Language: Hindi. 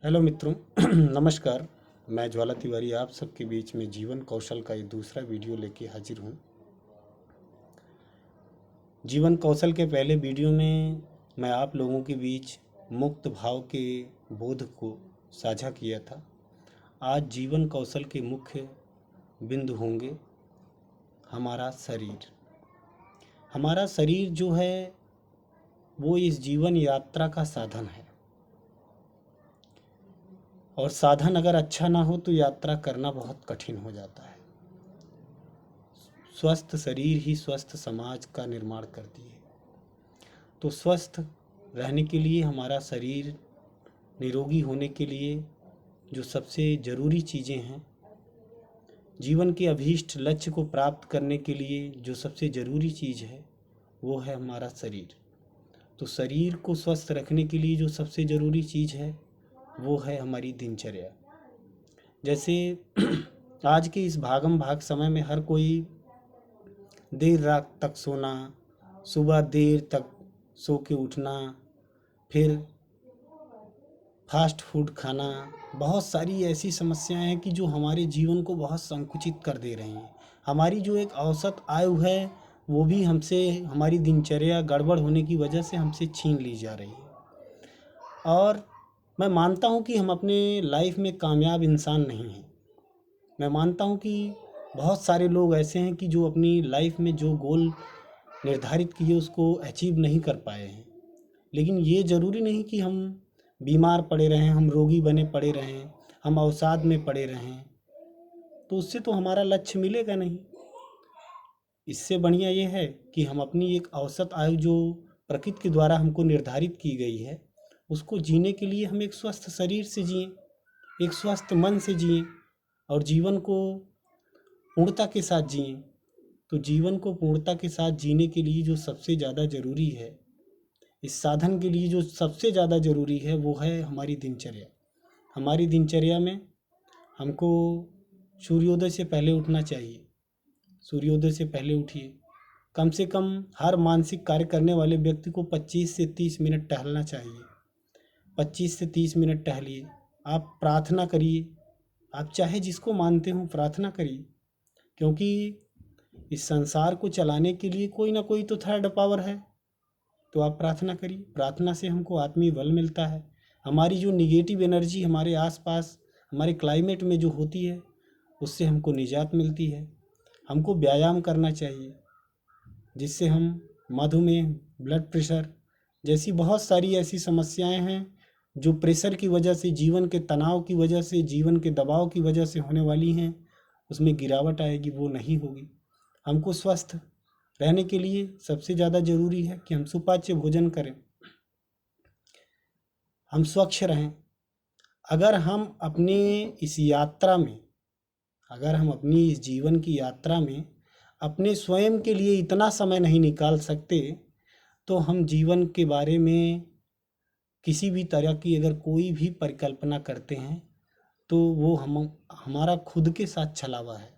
हेलो मित्रों नमस्कार। मैं ज्वाला तिवारी आप सबके बीच में जीवन कौशल का एक दूसरा वीडियो लेके हाजिर हूँ। जीवन कौशल के पहले वीडियो में मैं आप लोगों के बीच मुक्त भाव के बोध को साझा किया था। आज जीवन कौशल के मुख्य बिंदु होंगे हमारा शरीर। हमारा शरीर जो है वो इस जीवन यात्रा का साधन है, और साधन अगर अच्छा ना हो तो यात्रा करना बहुत कठिन हो जाता है। स्वस्थ शरीर ही स्वस्थ समाज का निर्माण करती है। तो स्वस्थ रहने के लिए हमारा शरीर निरोगी होने के लिए जो सबसे ज़रूरी चीज़ें हैं, जीवन के अभीष्ट लक्ष्य को प्राप्त करने के लिए जो सबसे ज़रूरी चीज़ है वो है हमारा शरीर। तो शरीर को स्वस्थ रखने के लिए जो सबसे ज़रूरी चीज़ है वो है हमारी दिनचर्या। जैसे आज के इस भागम भाग समय में हर कोई देर रात तक सोना, सुबह देर तक सो के उठना, फिर फास्ट फूड खाना, बहुत सारी ऐसी समस्याएं हैं कि जो हमारे जीवन को बहुत संकुचित कर दे रही हैं। हमारी जो एक औसत आयु है वो भी हमसे, हमारी दिनचर्या गड़बड़ होने की वजह से हमसे छीन ली जा रही है। और मैं मानता हूँ कि हम अपने लाइफ में कामयाब इंसान नहीं हैं। मैं मानता हूँ कि बहुत सारे लोग ऐसे हैं कि जो अपनी लाइफ में जो गोल निर्धारित किए उसको अचीव नहीं कर पाए हैं। लेकिन ये ज़रूरी नहीं कि हम बीमार पड़े रहें, हम रोगी बने पड़े रहें, हम अवसाद में पड़े रहें, तो उससे तो हमारा लक्ष्य मिलेगा नहीं। इससे बढ़िया ये है कि हम अपनी एक औसत आयु जो प्रकृति के द्वारा हमको निर्धारित की गई है उसको जीने के लिए हम एक स्वस्थ शरीर से जिएं, एक स्वस्थ मन से जिएं और जीवन को पूर्णता के साथ जिएं। तो जीवन को पूर्णता के साथ जीने के लिए जो सबसे ज़्यादा ज़रूरी है, इस साधन के लिए जो सबसे ज़्यादा ज़रूरी है वो है हमारी दिनचर्या। हमारी दिनचर्या में हमको सूर्योदय से पहले उठना चाहिए। सूर्योदय से पहले उठिए। कम से कम हर मानसिक कार्य करने वाले व्यक्ति को 25 से 30 मिनट टहलना चाहिए। 25 से 30 मिनट टहलिए। आप प्रार्थना करिए। आप चाहे जिसको मानते हो प्रार्थना करिए, क्योंकि इस संसार को चलाने के लिए कोई ना कोई तो थर्ड पावर है। तो आप प्रार्थना करिए। प्रार्थना से हमको आत्मीय बल मिलता है। हमारी जो निगेटिव एनर्जी हमारे आसपास, हमारे क्लाइमेट में जो होती है उससे हमको निजात मिलती है। हमको व्यायाम करना चाहिए जिससे हम मधुमेह, ब्लड प्रेशर जैसी बहुत सारी ऐसी समस्याएं हैं जो प्रेशर की वजह से, जीवन के तनाव की वजह से, जीवन के दबाव की वजह से होने वाली हैं, उसमें गिरावट आएगी, वो नहीं होगी। हमको स्वस्थ रहने के लिए सबसे ज़्यादा ज़रूरी है कि हम सुपाच्य भोजन करें, हम स्वच्छ रहें। अगर हम अपने इस यात्रा में, अगर हम अपनी इस जीवन की यात्रा में अपने स्वयं के लिए इतना समय नहीं निकाल सकते तो हम जीवन के बारे में किसी भी तरह की अगर कोई भी परिकल्पना करते हैं तो वो हमारा खुद के साथ छलावा है।